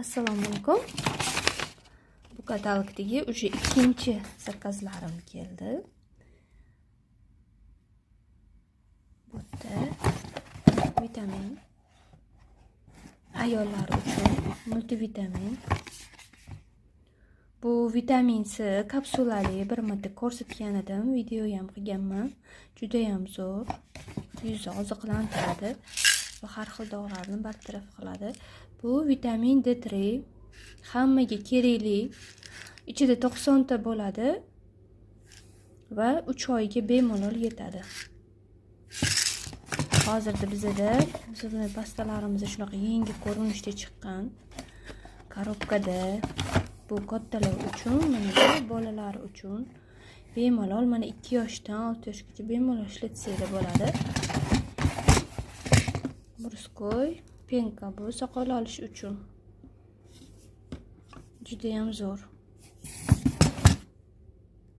Assalomu alaykum. Bu katalogdagi уже ikkinchi zakazlarim keldi. Bu yerda vitamin, ayollar uchun multivitamin. Bu vitamin C kapsulali bir marta ko'rsatgan edim, video ham qilganman. Juda ham zo'r. Yuzni oziqlantiradi va har xil dog'larni bartaraf qiladi. Bu vitamin D3 hammaga kerakli. Ichida 90 ta bo'ladi va 3 oyga bemalol yetadi. Hozirda bizda pastalarimiz shunaqa yengil ko'rinishda chiqqan. Korobkada bu kattalar uchun, mana bu bolalar uchun bemalol mana 2 yoshdan 6 yoshgacha bemalol ishlatsanglar bo'ladi. Murskoy, penka bu soqol olish uchun. Juda ham zo'r.